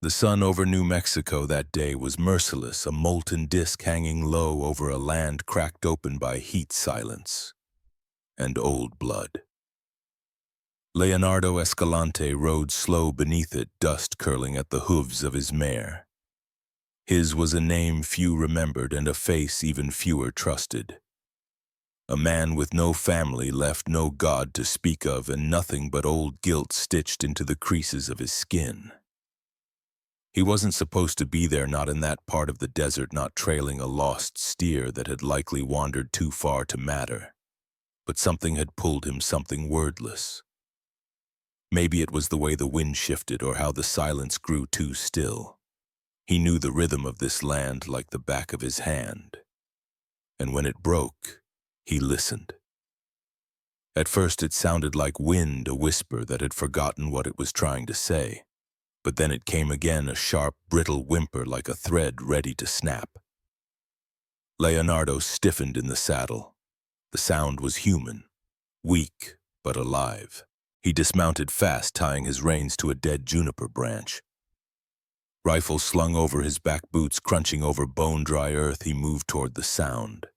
The sun over New Mexico that day was merciless, a molten disk hanging low over a land cracked open by heat, silence, and old blood. Leonardo Escalante rode slow beneath it, dust curling at the hooves of his mare. His was a name few remembered and a face even fewer trusted. A man with no family left, no God to speak of, and nothing but old guilt stitched into the creases of his skin. He wasn't supposed to be there, not in that part of the desert, not trailing a lost steer that had likely wandered too far to matter. But something had pulled him, something wordless. Maybe it was the way the wind shifted or how the silence grew too still. He knew the rhythm of this land like the back of his hand. And when it broke, he listened. At first it sounded like wind, a whisper that had forgotten what it was trying to say. But then it came again, a sharp, brittle whimper like a thread ready to snap. Leonardo stiffened in the saddle. The sound was human, weak but alive. He dismounted fast, tying his reins to a dead juniper branch. Rifle slung over his back, boots crunching over bone-dry earth, he moved toward the sound,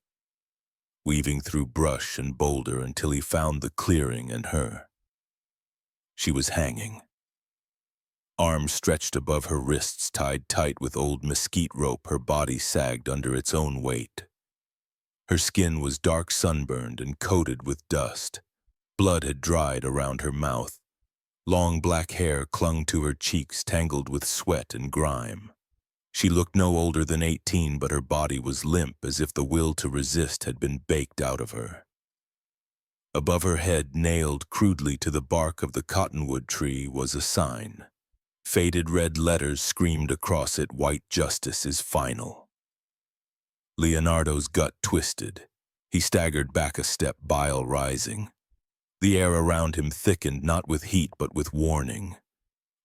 weaving through brush and boulder until he found the clearing and her. She was hanging. Arms stretched above her wrists, tied tight with old mesquite rope, her body sagged under its own weight. Her skin was dark, sunburned and coated with dust. Blood had dried around her mouth. Long black hair clung to her cheeks, tangled with sweat and grime. She looked no older than 18, but her body was limp, as if the will to resist had been baked out of her. Above her head, nailed crudely to the bark of the cottonwood tree, was a sign. Faded red letters screamed across it, "White justice is final." Leonardo's gut twisted. He staggered back a step, bile rising. The air around him thickened, not with heat but with warning.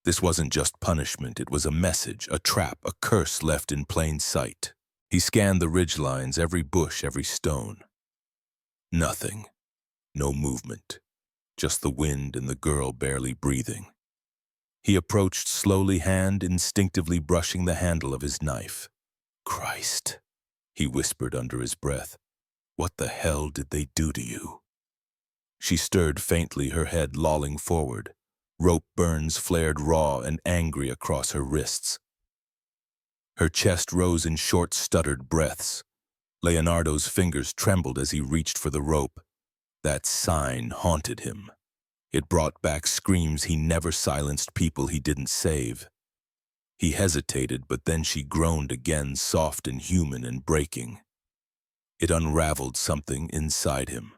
This wasn't just punishment, it was a message, a trap, a curse left in plain sight. He scanned the ridgelines, every bush, every stone. Nothing. No movement. Just the wind and the girl barely breathing. He approached slowly, hand instinctively brushing the handle of his knife. "Christ," he whispered under his breath. "What the hell did they do to you?" She stirred faintly, her head lolling forward. Rope burns flared raw and angry across her wrists. Her chest rose in short, stuttered breaths. Leonardo's fingers trembled as he reached for the rope. That sign haunted him. It brought back screams he never silenced, people he didn't save. He hesitated, but then she groaned again, soft and human and breaking. It unraveled something inside him.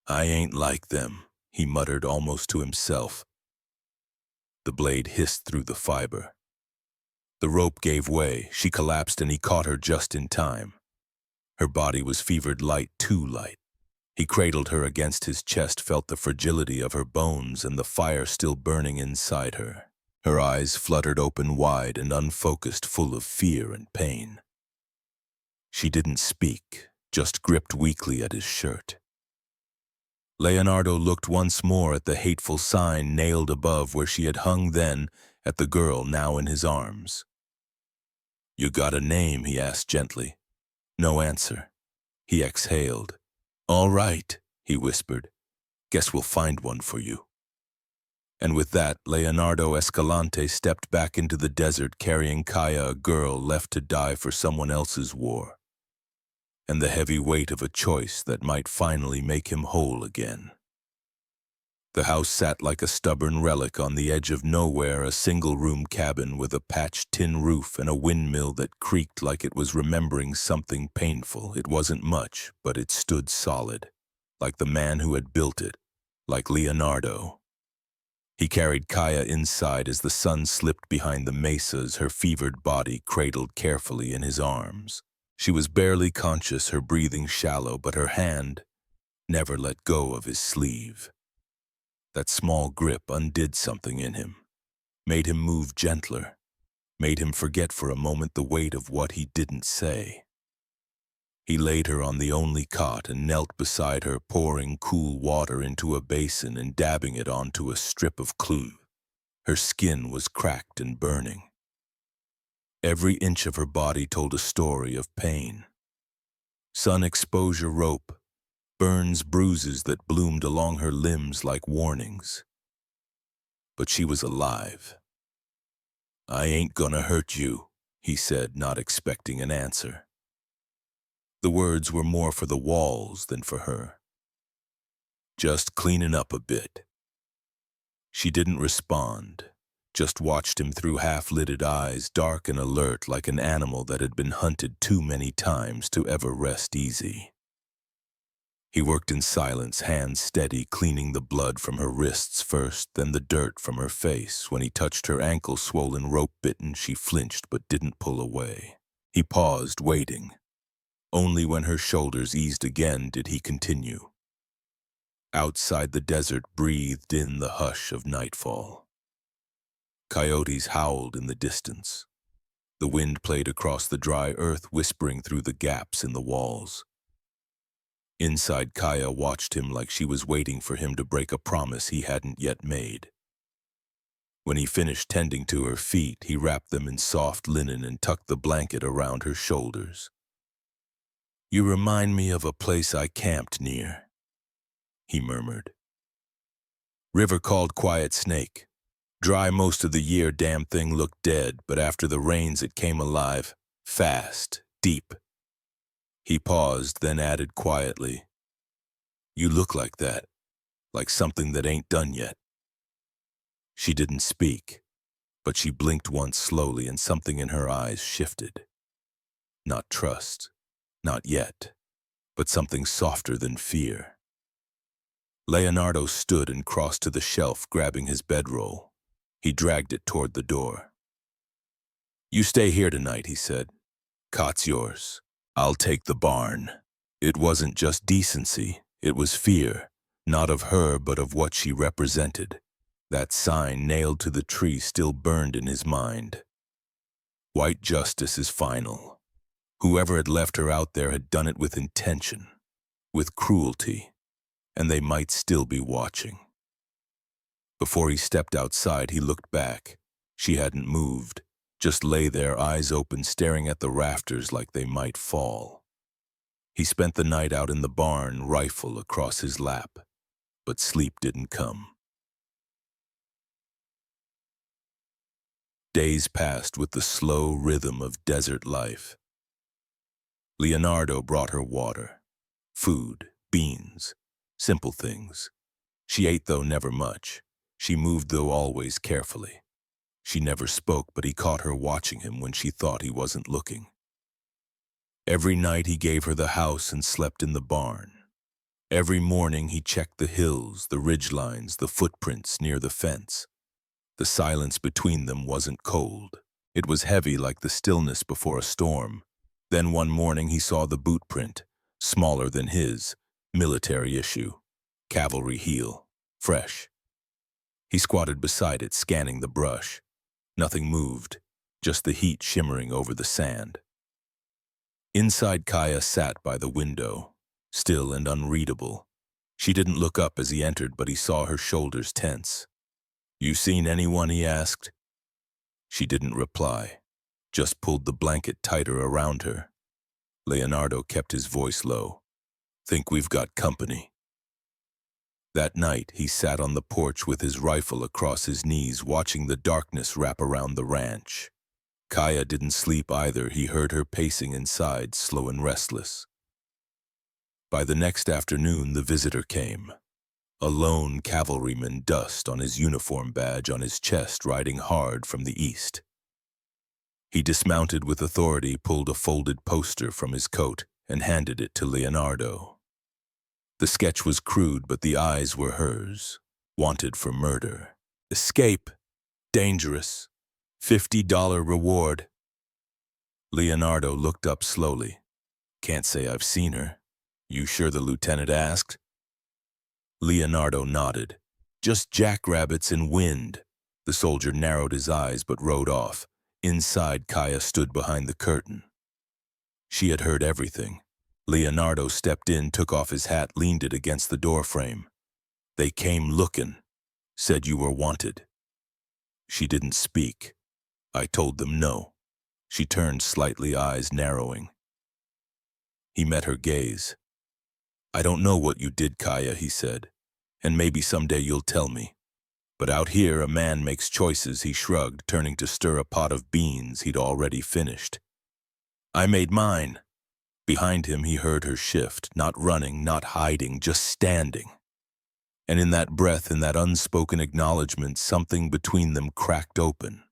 "I ain't like them," he muttered almost to himself. The blade hissed through the fiber. The rope gave way, she collapsed, and he caught her just in time. Her body was fevered light, too light. He cradled her against his chest, felt the fragility of her bones and the fire still burning inside her. Her eyes fluttered open wide and unfocused, full of fear and pain. She didn't speak, just gripped weakly at his shirt. Leonardo looked once more at the hateful sign nailed above where she had hung, then at the girl now in his arms. "You got a name?" he asked gently. No answer. He exhaled. "All right," he whispered. "Guess we'll find one for you." And with that, Leonardo Escalante stepped back into the desert, carrying Kaya, a girl left to die for someone else's war, and the heavy weight of a choice that might finally make him whole again. The house sat like a stubborn relic on the edge of nowhere, a single-room cabin with a patched tin roof and a windmill that creaked like it was remembering something painful. It wasn't much, but it stood solid, like the man who had built it, like Leonardo. He carried Kaya inside as the sun slipped behind the mesas, her fevered body cradled carefully in his arms. She was barely conscious, her breathing shallow, but her hand never let go of his sleeve. That small grip undid something in him, made him move gentler, made him forget for a moment the weight of what he didn't say. He laid her on the only cot and knelt beside her, pouring cool water into a basin and dabbing it onto a strip of cloth. Her skin was cracked and burning. Every inch of her body told a story of pain. Sun exposure rope, burns, bruises that bloomed along her limbs like warnings. But she was alive. "I ain't gonna hurt you," he said, not expecting an answer. The words were more for the walls than for her. "Just cleaning up a bit." She didn't respond, just watched him through half-lidded eyes, dark and alert like an animal that had been hunted too many times to ever rest easy. He worked in silence, hands steady, cleaning the blood from her wrists first, then the dirt from her face. When he touched her ankle, swollen, rope-bitten, she flinched but didn't pull away. He paused, waiting. Only when her shoulders eased again did he continue. Outside, the desert breathed in the hush of nightfall. Coyotes howled in the distance. The wind played across the dry earth, whispering through the gaps in the walls. Inside, Kaya watched him like she was waiting for him to break a promise he hadn't yet made. When he finished tending to her feet, he wrapped them in soft linen and tucked the blanket around her shoulders. "You remind me of a place I camped near," he murmured. "River called Quiet Snake. Dry most of the year, damn thing looked dead, but after the rains it came alive, fast, deep." He paused, then added quietly, "You look like that, like something that ain't done yet." She didn't speak, but she blinked once slowly and something in her eyes shifted. Not trust, not yet, but something softer than fear. Leonardo stood and crossed to the shelf, grabbing his bedroll. He dragged it toward the door. "You stay here tonight," he said. "Cot's yours. I'll take the barn." It wasn't just decency, it was fear, not of her but of what she represented. That sign nailed to the tree still burned in his mind. White justice is final. Whoever had left her out there had done it with intention, with cruelty, and they might still be watching. Before he stepped outside, he looked back. She hadn't moved, just lay there, eyes open, staring at the rafters like they might fall. He spent the night out in the barn, rifle across his lap, but sleep didn't come. Days passed with the slow rhythm of desert life. Leonardo brought her water, food, beans, simple things. She ate, though never much. She moved, though always carefully. She never spoke, but he caught her watching him when she thought he wasn't looking. Every night he gave her the house and slept in the barn. Every morning he checked the hills, the ridgelines, the footprints near the fence. The silence between them wasn't cold. It was heavy like the stillness before a storm. Then one morning he saw the boot print, smaller than his, military issue, cavalry heel, fresh. He squatted beside it, scanning the brush. Nothing moved, just the heat shimmering over the sand. Inside, Kaya sat by the window, still and unreadable. She didn't look up as he entered, but he saw her shoulders tense. "You seen anyone?" he asked. She didn't reply, just pulled the blanket tighter around her. Leonardo kept his voice low. "Think we've got company." That night, he sat on the porch with his rifle across his knees, watching the darkness wrap around the ranch. Kaya didn't sleep either. He heard her pacing inside, slow and restless. By the next afternoon, the visitor came. A lone cavalryman, dust on his uniform badge on his chest, riding hard from the east. He dismounted with authority, pulled a folded poster from his coat, and handed it to Leonardo. The sketch was crude, but the eyes were hers. Wanted for murder. Escape. Dangerous. $50 reward. Leonardo looked up slowly. "Can't say I've seen her." "You sure?" the lieutenant asked. Leonardo nodded. "Just jackrabbits and wind." The soldier narrowed his eyes but rode off. Inside, Kaya stood behind the curtain. She had heard everything. Leonardo stepped in, took off his hat, leaned it against the doorframe. "They came looking. Said you were wanted." She didn't speak. "I told them no." She turned slightly, eyes narrowing. He met her gaze. "I don't know what you did, Kaya," he said, "and maybe someday you'll tell me. But out here, a man makes choices," he shrugged, turning to stir a pot of beans he'd already finished. "I made mine." Behind him, he heard her shift, not running, not hiding, just standing. And in that breath, in that unspoken acknowledgement, something between them cracked open.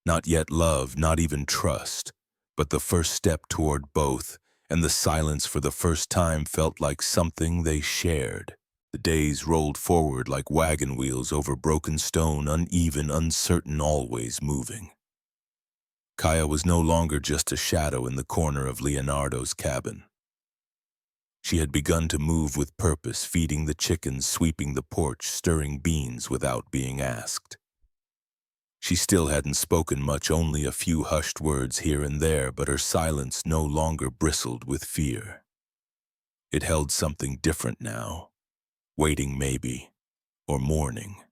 Not yet love, not even trust, but the first step toward both, and the silence for the first time felt like something they shared. The days rolled forward like wagon wheels over broken stone, uneven, uncertain, always moving. Kaya was no longer just a shadow in the corner of Leonardo's cabin. She had begun to move with purpose, feeding the chickens, sweeping the porch, stirring beans without being asked. She still hadn't spoken much, only a few hushed words here and there, but her silence no longer bristled with fear. It held something different now, waiting maybe, or mourning.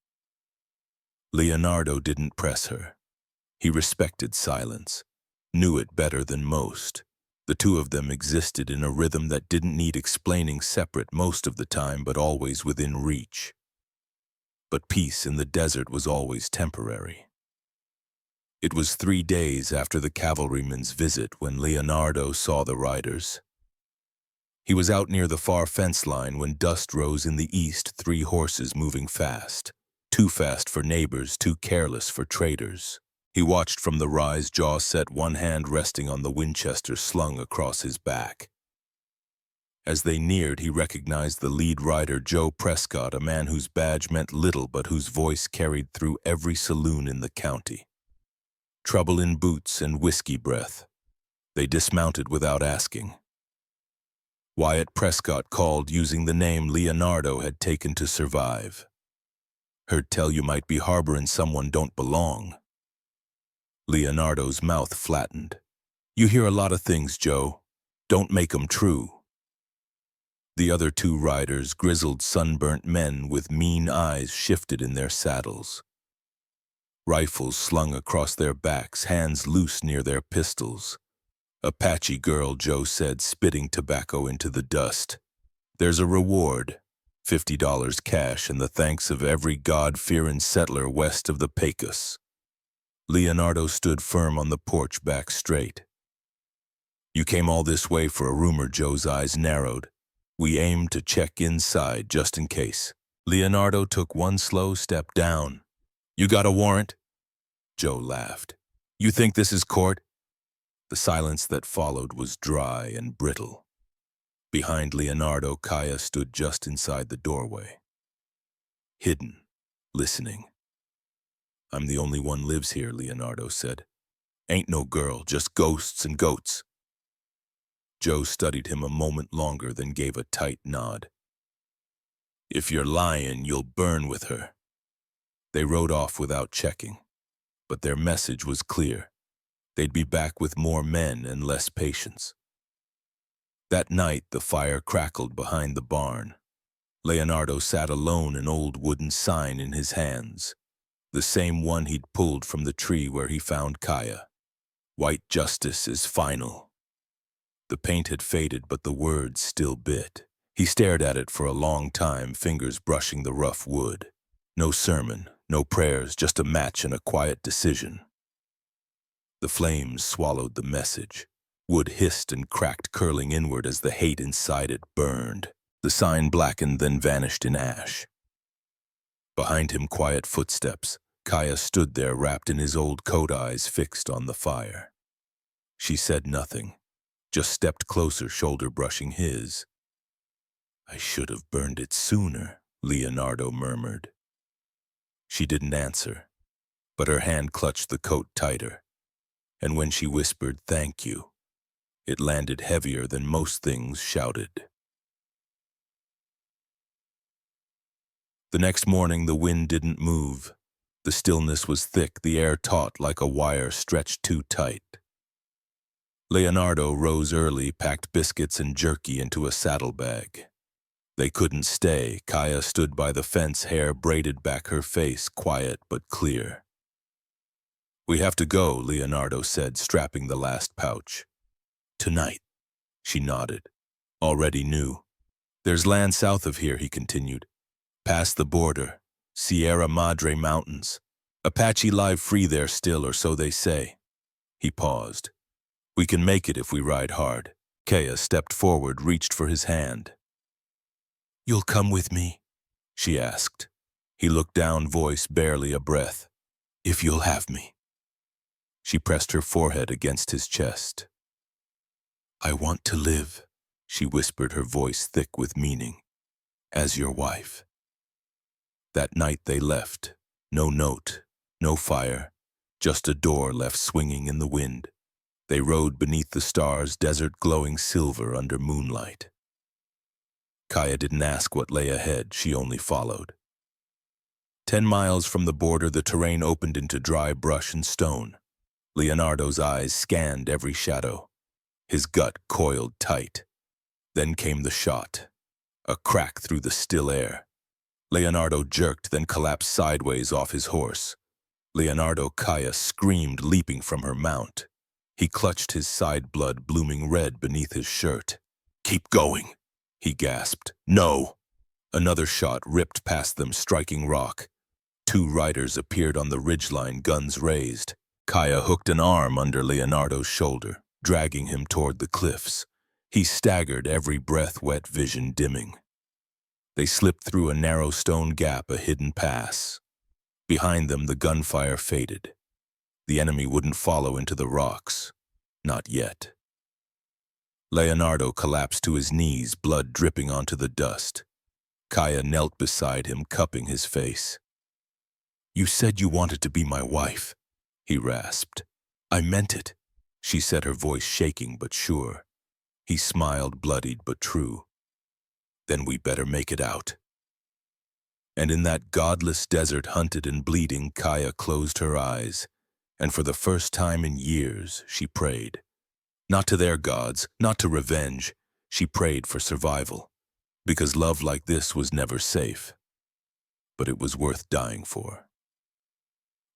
Leonardo didn't press her. He respected silence, knew it better than most. The two of them existed in a rhythm that didn't need explaining, separate most of the time, but always within reach. But peace in the desert was always temporary. It was 3 days after the cavalryman's visit when Leonardo saw the riders. He was out near the far fence line when dust rose in the east, 3 horses moving fast. Too fast for neighbors, too careless for traders. He watched from the rise, jaw set, one hand resting on the Winchester slung across his back. As they neared, he recognized the lead rider, Joe Prescott, a man whose badge meant little but whose voice carried through every saloon in the county. Trouble in boots and whiskey breath. They dismounted without asking. Wyatt Prescott called using the name Leonardo had taken to survive. "Heard tell you might be harboring someone don't belong." Leonardo's mouth flattened. "You hear a lot of things, Joe. Don't make 'em true." The other 2 riders, grizzled, sunburnt men with mean eyes, shifted in their saddles. Rifles slung across their backs, hands loose near their pistols. "Apache girl," Joe said, spitting tobacco into the dust. "There's a reward, $50 cash, and the thanks of every God-fearing settler west of the Pecos." Leonardo stood firm on the porch, back straight. "You came all this way for a rumor," Joe's eyes narrowed. "We aimed to check inside, just in case." Leonardo took one slow step down. "You got a warrant?" Joe laughed. "You think this is court?" The silence that followed was dry and brittle. Behind Leonardo, Kaya stood just inside the doorway. Hidden, listening. "I'm the only one lives here," Leonardo said. "Ain't no girl, just ghosts and goats." Joe studied him a moment longer, then gave a tight nod. "If you're lying, you'll burn with her." They rode off without checking, but their message was clear. They'd be back with more men and less patience. That night, the fire crackled behind the barn. Leonardo sat alone, an old wooden sign in his hands, the same one he'd pulled from the tree where he found Kaya. "White justice is final." The paint had faded, but the words still bit. He stared at it for a long time, fingers brushing the rough wood. No sermon, no prayers, just a match and a quiet decision. The flames swallowed the message. Wood hissed and cracked, curling inward as the hate inside it burned. The sign blackened, then vanished in ash. Behind him, quiet footsteps. Kaya stood there, wrapped in his old coat, eyes fixed on the fire. She said nothing, just stepped closer, shoulder brushing his. "I should have burned it sooner," Leonardo murmured. She didn't answer, but her hand clutched the coat tighter. And when she whispered, "Thank you," it landed heavier than most things shouted. The next morning, the wind didn't move. The stillness was thick, the air taut like a wire stretched too tight. Leonardo rose early, packed biscuits and jerky into a saddlebag. They couldn't stay. Kaya stood by the fence, hair braided back her face, quiet but clear. We have to go, Leonardo said, strapping the last pouch. Tonight, she nodded. Already knew. There's land south of here, he continued. Past the border, Sierra Madre Mountains. Apache live free there still, or so they say. He paused. We can make it if we ride hard. Kaya stepped forward, reached for his hand. You'll come with me? She asked. He looked down, voice barely a breath. If you'll have me. She pressed her forehead against his chest. I want to live, she whispered, her voice thick with meaning, as your wife. That night they left. No note, no fire, just a door left swinging in the wind. They rode beneath the stars, desert glowing silver under moonlight. Kaya didn't ask what lay ahead, she only followed. 10 miles from the border, the terrain opened into dry brush and stone. Leonardo's eyes scanned every shadow. His gut coiled tight. Then came the shot. A crack through the still air. Leonardo jerked, then collapsed sideways off his horse. Kaya screamed, leaping from her mount. He clutched his side, blood blooming red beneath his shirt. Keep going, he gasped. No! Another shot ripped past them, striking rock. 2 riders appeared on the ridgeline, guns raised. Kaya hooked an arm under Leonardo's shoulder, dragging him toward the cliffs. He staggered, every breath wet, vision dimming. They slipped through a narrow stone gap, a hidden pass. Behind them, the gunfire faded. The enemy wouldn't follow into the rocks. Not yet. Leonardo collapsed to his knees, blood dripping onto the dust. Kaya knelt beside him, cupping his face. You said you wanted to be my wife, he rasped. I meant it, she said, her voice shaking but sure. He smiled, bloodied but true. Then we better make it out. And in that godless desert, hunted and bleeding, Kaya closed her eyes, and for the first time in years, she prayed. Not to their gods, not to revenge, she prayed for survival, because love like this was never safe. But it was worth dying for.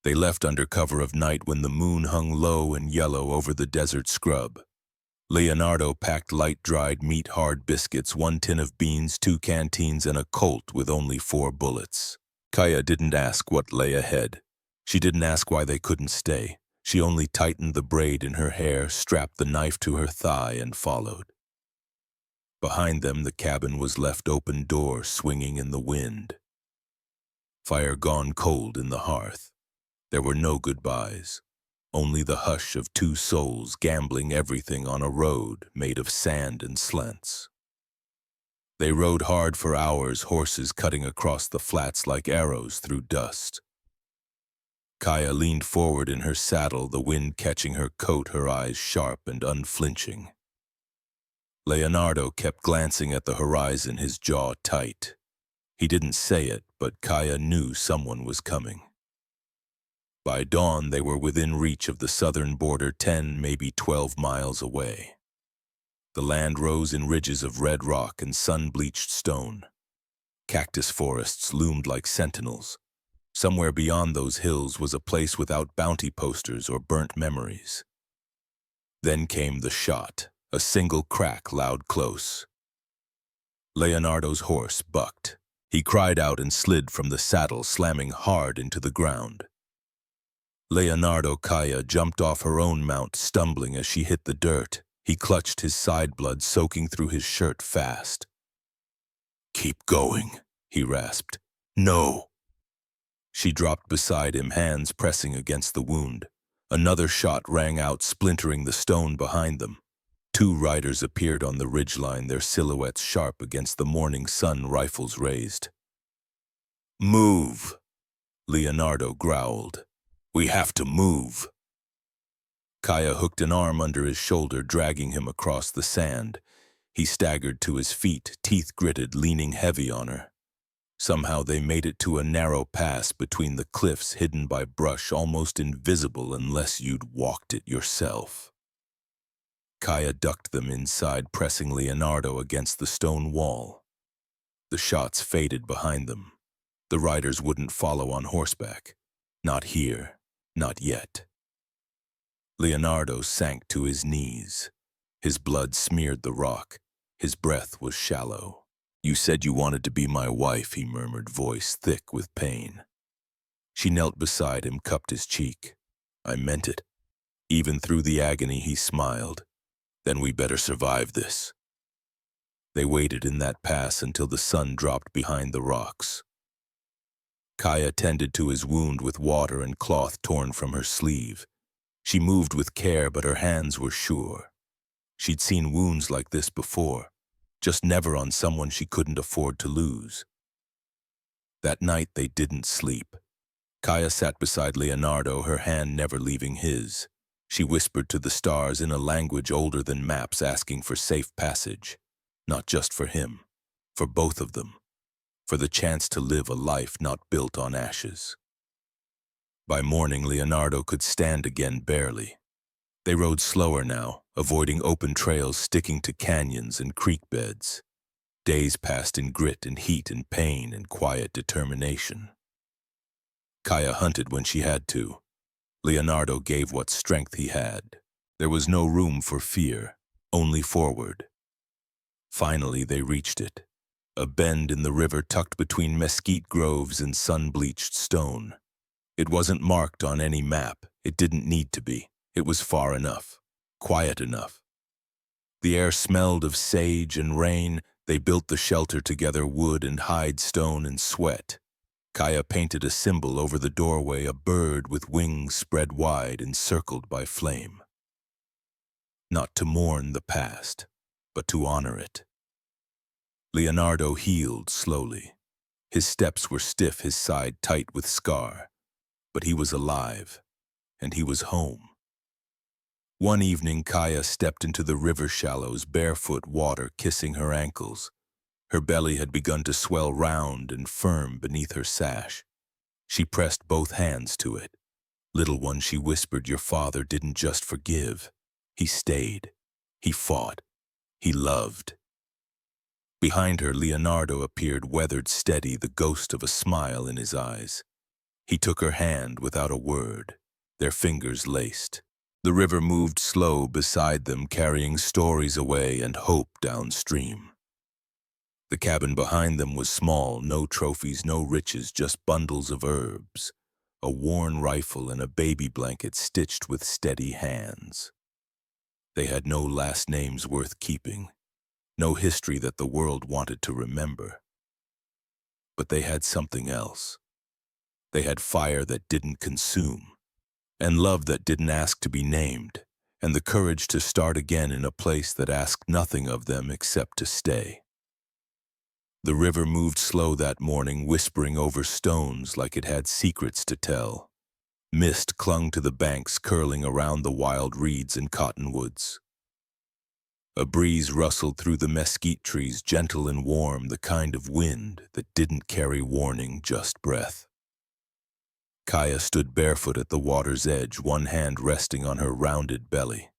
They left under cover of night when the moon hung low and yellow over the desert scrub. Leonardo packed light dried meat, hard biscuits, 1 tin of beans, 2 canteens, and a Colt with only 4 bullets. Kaya didn't ask what lay ahead. She didn't ask why they couldn't stay. She only tightened the braid in her hair, strapped the knife to her thigh, and followed. Behind them, the cabin was left open, door swinging in the wind. Fire gone cold in the hearth. There were no goodbyes. Only the hush of 2 souls gambling everything on a road made of sand and slants. They rode hard for hours, horses cutting across the flats like arrows through dust. Kaya leaned forward in her saddle, the wind catching her coat, her eyes sharp and unflinching. Leonardo kept glancing at the horizon, his jaw tight. He didn't say it, but Kaya knew someone was coming. By dawn, they were within reach of the southern border, 10, maybe 12 miles away. The land rose in ridges of red rock and sun-bleached stone. Cactus forests loomed like sentinels. Somewhere beyond those hills was a place without bounty posters or burnt memories. Then came the shot, a single crack, loud, close. Leonardo's horse bucked. He cried out and slid from the saddle, slamming hard into the ground. Kaya jumped off her own mount, stumbling as she hit the dirt. He clutched his side, blood soaking through his shirt fast. Keep going, he rasped. No. She dropped beside him, hands pressing against the wound. Another shot rang out, splintering the stone behind them. 2 riders appeared on the ridgeline, their silhouettes sharp against the morning sun, rifles raised. Move, Leonardo growled. We have to move. Kaya hooked an arm under his shoulder, dragging him across the sand. He staggered to his feet, teeth gritted, leaning heavy on her. Somehow they made it to a narrow pass between the cliffs, hidden by brush, almost invisible unless you'd walked it yourself. Kaya ducked them inside, pressing Leonardo against the stone wall. The shots faded behind them. The riders wouldn't follow on horseback. Not here, not yet. Leonardo sank to his knees. His blood smeared the rock. His breath was shallow. "You said you wanted to be my wife," he murmured, voice thick with pain. She knelt beside him, cupped his cheek. "I meant it." Even through the agony, he smiled. "Then we better survive this." They waited in that pass until the sun dropped behind the rocks. Kaya tended to his wound with water and cloth torn from her sleeve. She moved with care, but her hands were sure. She'd seen wounds like this before, just never on someone she couldn't afford to lose. That night they didn't sleep. Kaya sat beside Leonardo, her hand never leaving his. She whispered to the stars in a language older than maps, asking for safe passage. Not just for him, for both of them. For the chance to live a life not built on ashes. By morning, Leonardo could stand again barely. They rode slower now, avoiding open trails, sticking to canyons and creek beds. Days passed in grit and heat and pain and quiet determination. Kaya hunted when she had to. Leonardo gave what strength he had. There was no room for fear, only forward. Finally, they reached it. A bend in the river tucked between mesquite groves and sun-bleached stone. It wasn't marked on any map. It didn't need to be. It was far enough, quiet enough. The air smelled of sage and rain. They built the shelter together, wood and hide, stone and sweat. Kaya painted a symbol over the doorway, a bird with wings spread wide, encircled by flame. Not to mourn the past, but to honor it. Leonardo healed slowly. His steps were stiff, his side tight with scar. But he was alive, and he was home. One evening, Kaya stepped into the river shallows, barefoot, water kissing her ankles. Her belly had begun to swell round and firm beneath her sash. She pressed both hands to it. "Little one," she whispered, "your father didn't just forgive. He stayed. He fought. He loved." Behind her, Leonardo appeared, weathered, steady, the ghost of a smile in his eyes. He took her hand without a word, their fingers laced. The river moved slow beside them, carrying stories away and hope downstream. The cabin behind them was small, no trophies, no riches, just bundles of herbs, a worn rifle and a baby blanket stitched with steady hands. They had no last names worth keeping, no history that the world wanted to remember. But they had something else. They had fire that didn't consume, and love that didn't ask to be named, and the courage to start again in a place that asked nothing of them except to stay. The river moved slow that morning, whispering over stones like it had secrets to tell. Mist clung to the banks, curling around the wild reeds and cottonwoods. A breeze rustled through the mesquite trees, gentle and warm, the kind of wind that didn't carry warning, just breath. Kaya stood barefoot at the water's edge, one hand resting on her rounded belly.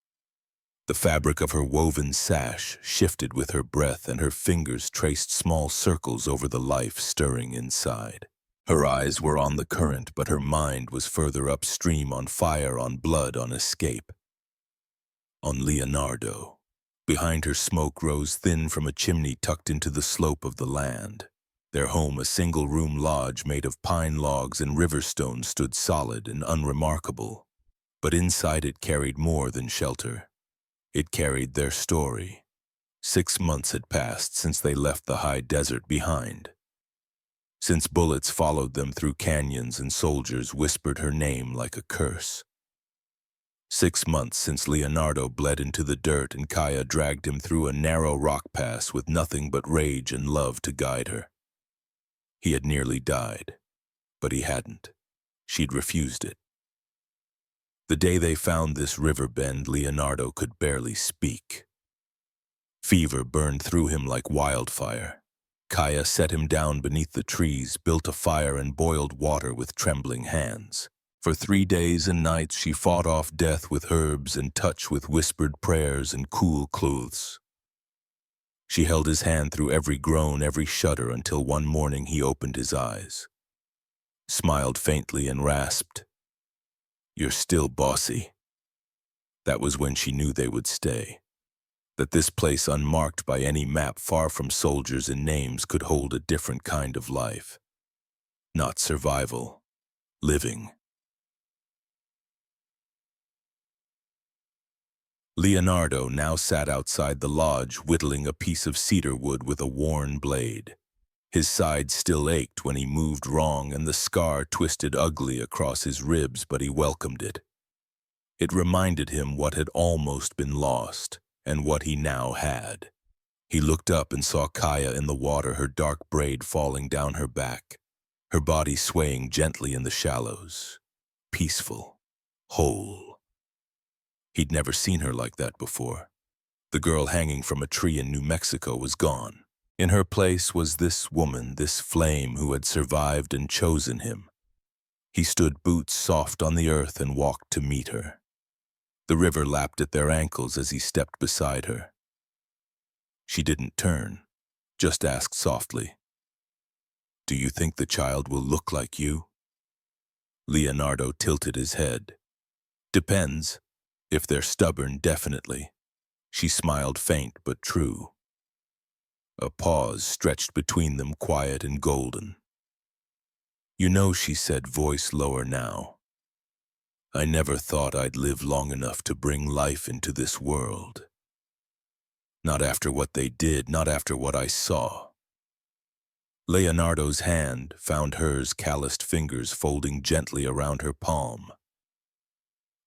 The fabric of her woven sash shifted with her breath, and her fingers traced small circles over the life stirring inside. Her eyes were on the current, but her mind was further upstream, on fire, on blood, on escape. On Leonardo. Behind her, smoke rose thin from a chimney tucked into the slope of the land. Their home, a single-room lodge made of pine logs and river stones, stood solid and unremarkable. But inside it carried more than shelter. It carried their story. 6 months had passed since they left the high desert behind. Since bullets followed them through canyons and soldiers whispered her name like a curse. 6 months since Leonardo bled into the dirt and Kaya dragged him through a narrow rock pass with nothing but rage and love to guide her. He had nearly died, but he hadn't. She'd refused it. The day they found this river bend, Leonardo could barely speak. Fever burned through him like wildfire. Kaya set him down beneath the trees, built a fire and boiled water with trembling hands. For 3 days and nights she fought off death with herbs and touch, with whispered prayers and cool clothes. She held his hand through every groan, every shudder, until one morning he opened his eyes, smiled faintly and rasped, "You're still bossy." That was when she knew they would stay. That this place unmarked by any map, far from soldiers and names, could hold a different kind of life. Not survival. Living. Leonardo now sat outside the lodge, whittling a piece of cedar wood with a worn blade. His side still ached when he moved wrong, and the scar twisted ugly across his ribs, but he welcomed it. It reminded him what had almost been lost, and what he now had. He looked up and saw Kaya in the water, her dark braid falling down her back, her body swaying gently in the shallows. Peaceful. Whole. He'd never seen her like that before. The girl hanging from a tree in New Mexico was gone. In her place was this woman, this flame who had survived and chosen him. He stood boots soft on the earth and walked to meet her. The river lapped at their ankles as he stepped beside her. She didn't turn, just asked softly, "Do you think the child will look like you?" Leonardo tilted his head. "Depends. If they're stubborn, definitely." She smiled, faint but true. A pause stretched between them, quiet and golden. "You know," she said, voice lower now, "I never thought I'd live long enough to bring life into this world. Not after what they did, not after what I saw." Leonardo's hand found hers, calloused fingers folding gently around her palm.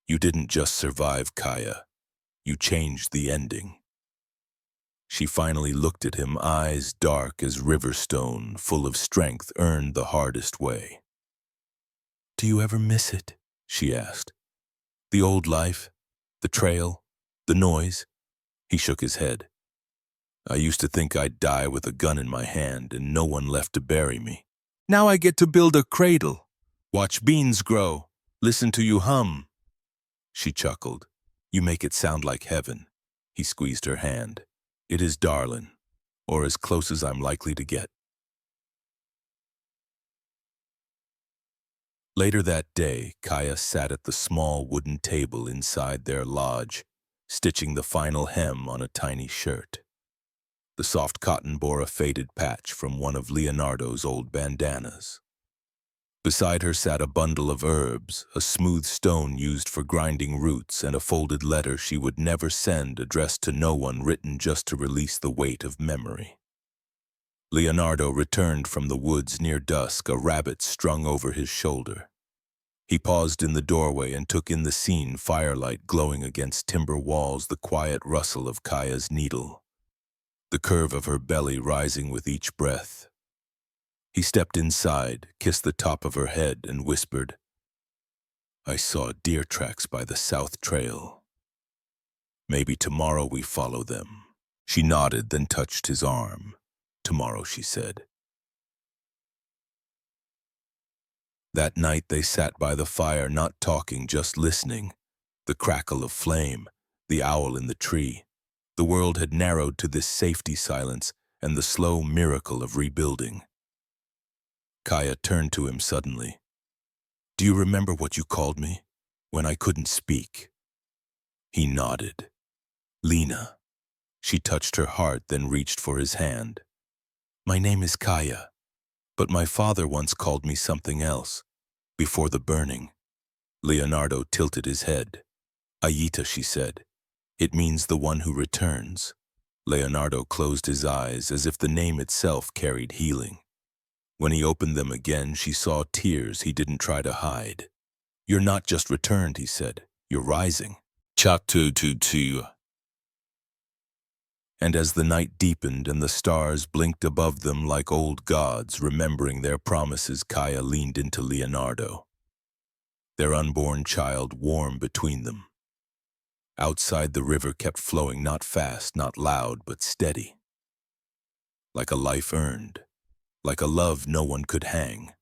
"You didn't just survive, Kaya. You changed the ending." She finally looked at him, eyes dark as river stone, full of strength earned the hardest way. "Do you ever miss it?" she asked. "The old life? The trail? The noise?" He shook his head. "I used to think I'd die with a gun in my hand and no one left to bury me. Now I get to build a cradle, watch beans grow, listen to you hum." She chuckled. "You make it sound like heaven." He squeezed her hand. "It is, darling, or as close as I'm likely to get." Later that day, Kaya sat at the small wooden table inside their lodge, stitching the final hem on a tiny shirt. The soft cotton bore a faded patch from one of Leonardo's old bandanas. Beside her sat a bundle of herbs, a smooth stone used for grinding roots, and a folded letter she would never send, addressed to no one, written just to release the weight of memory. Leonardo returned from the woods near dusk, a rabbit strung over his shoulder. He paused in the doorway and took in the scene, firelight glowing against timber walls, the quiet rustle of Kaya's needle, the curve of her belly rising with each breath. He stepped inside, kissed the top of her head, and whispered, "I saw deer tracks by the south trail. Maybe tomorrow we follow them." She nodded, then touched his arm. "Tomorrow," she said. That night they sat by the fire, not talking, just listening. The crackle of flame, the owl in the tree. The world had narrowed to this safety silence and the slow miracle of rebuilding. Kaya turned to him suddenly. "Do you remember what you called me when I couldn't speak?" He nodded. "Lena." She touched her heart, then reached for his hand. "My name is Kaya, but my father once called me something else, before the burning." Leonardo tilted his head. "Ayita," she said. "It means the one who returns." Leonardo closed his eyes, as if the name itself carried healing. When he opened them again, she saw tears he didn't try to hide. "You're not just returned," he said. "You're rising." Cha-tu-tu-tu. And as the night deepened and the stars blinked above them like old gods, remembering their promises, Kaya leaned into Leonardo, their unborn child warm between them. Outside, the river kept flowing, not fast, not loud, but steady. Like a life earned, like a love no one could hang.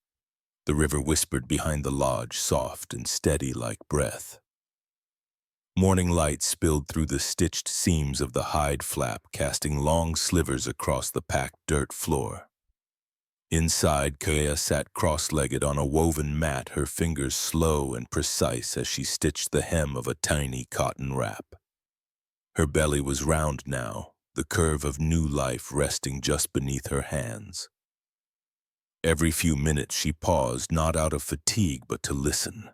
The river whispered behind the lodge, soft and steady like breath. Morning light spilled through the stitched seams of the hide flap, casting long slivers across the packed dirt floor. Inside, Kaya sat cross-legged on a woven mat, her fingers slow and precise as she stitched the hem of a tiny cotton wrap. Her belly was round now, the curve of new life resting just beneath her hands. Every few minutes she paused, not out of fatigue but to listen.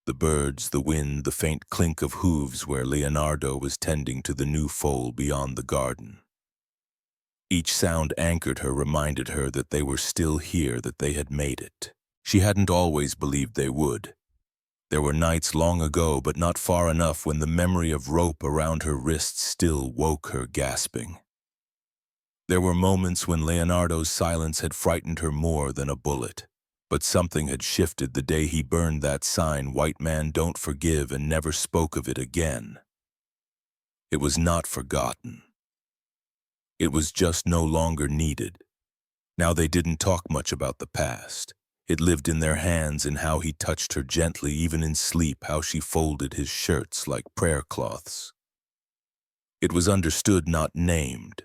The birds, the wind, the faint clink of hooves where Leonardo was tending to the new foal beyond the garden. Each sound anchored her, reminded her that they were still here, that they had made it. She hadn't always believed they would. There were nights long ago, but not far enough, when the memory of rope around her wrists still woke her, gasping. There were moments when Leonardo's silence had frightened her more than a bullet. But something had shifted the day he burned that sign, "White man don't forgive," and never spoke of it again. It was not forgotten. It was just no longer needed. Now they didn't talk much about the past. It lived in their hands, in how he touched her gently, even in sleep, how she folded his shirts like prayer cloths. It was understood, not named.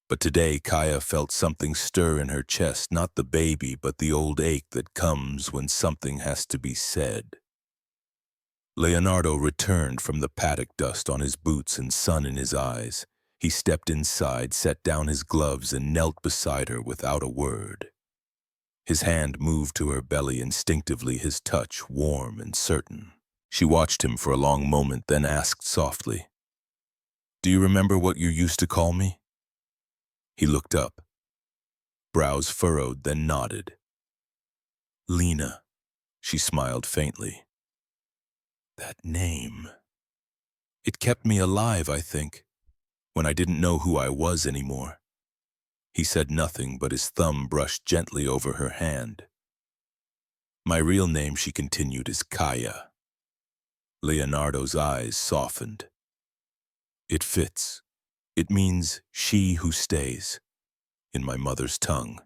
But today Kaya felt something stir in her chest, not the baby, but the old ache that comes when something has to be said. Leonardo returned from the paddock, dust on his boots and sun in his eyes. He stepped inside, set down his gloves, and knelt beside her without a word. His hand moved to her belly instinctively, his touch warm and certain. She watched him for a long moment, then asked softly, "Do you remember what you used to call me?" He looked up, brows furrowed, then nodded. "Lena," she smiled faintly. "That name. It kept me alive, I think, when I didn't know who I was anymore." He said nothing, but his thumb brushed gently over her hand. "My real name," she continued, "is Kaya." Leonardo's eyes softened. "It fits. It means she who stays, in my mother's tongue."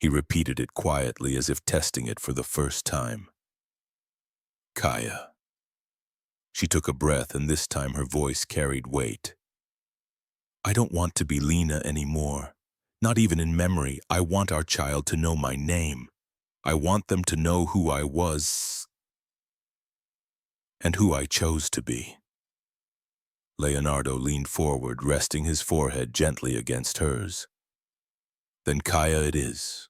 He repeated it quietly, as if testing it for the first time. "Kaya." She took a breath, and this time her voice carried weight. "I don't want to be Lena anymore. Not even in memory. I want our child to know my name. I want them to know who I was and who I chose to be." Leonardo leaned forward, resting his forehead gently against hers. "Then Kaya it is,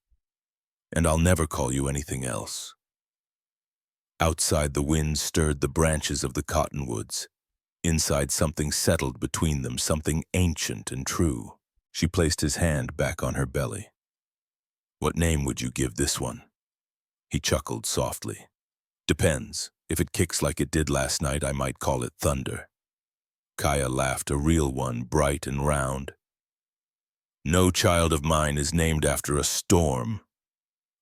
and I'll never call you anything else." Outside, the wind stirred the branches of the cottonwoods. Inside, something settled between them, something ancient and true. She placed his hand back on her belly. "What name would you give this one?" He chuckled softly. "Depends. If it kicks like it did last night, I might call it Thunder." Kaya laughed, a real one, bright and round. "No child of mine is named after a storm."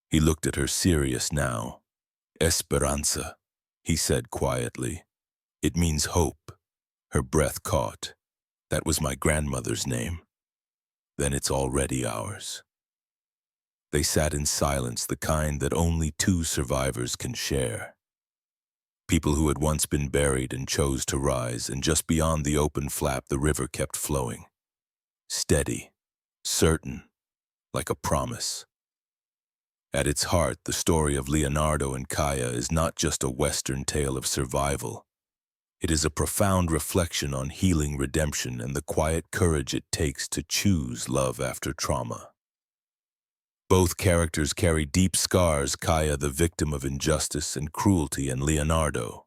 He looked at her, serious now. "Esperanza," he said quietly. "It means hope." Her breath caught. "That was my grandmother's name." "Then it's already ours." They sat in silence, the kind that only two survivors can share. People who had once been buried and chose to rise, and just beyond the open flap the river kept flowing. Steady, certain, like a promise. At its heart, the story of Leonardo and Kaya is not just a Western tale of survival. It is a profound reflection on healing, redemption, and the quiet courage it takes to choose love after trauma. Both characters carry deep scars, Kaya the victim of injustice and cruelty, and Leonardo,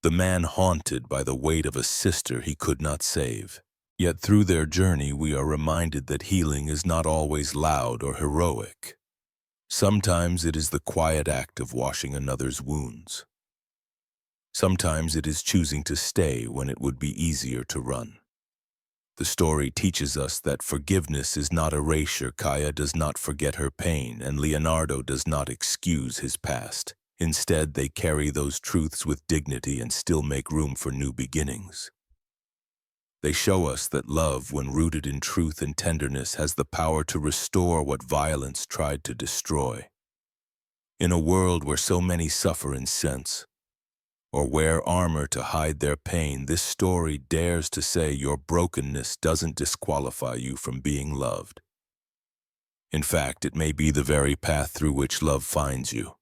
the man haunted by the weight of a sister he could not save. Yet through their journey we are reminded that healing is not always loud or heroic. Sometimes it is the quiet act of washing another's wounds. Sometimes it is choosing to stay when it would be easier to run. The story teaches us that forgiveness is not erasure. Kaya does not forget her pain, and Leonardo does not excuse his past. Instead, they carry those truths with dignity and still make room for new beginnings. They show us that love, when rooted in truth and tenderness, has the power to restore what violence tried to destroy. In a world where so many suffer in sense, or wear armor to hide their pain, this story dares to say your brokenness doesn't disqualify you from being loved. In fact, it may be the very path through which love finds you.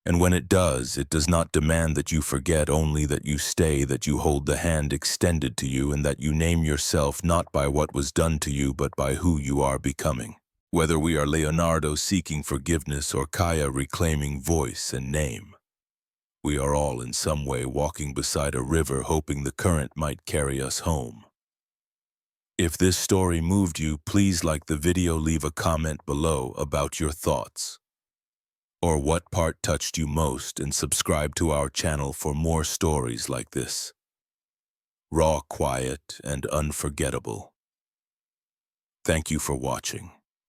And when it does not demand that you forget, only that you stay, that you hold the hand extended to you, and that you name yourself not by what was done to you, but by who you are becoming. Whether we are Leonardo seeking forgiveness or Kaya reclaiming voice and name, we are all in some way walking beside a river, hoping the current might carry us home. If this story moved you, please like the video, leave a comment below about your thoughts, or what part touched you most, and subscribe to our channel for more stories like this. Raw, quiet, and unforgettable. Thank you for watching.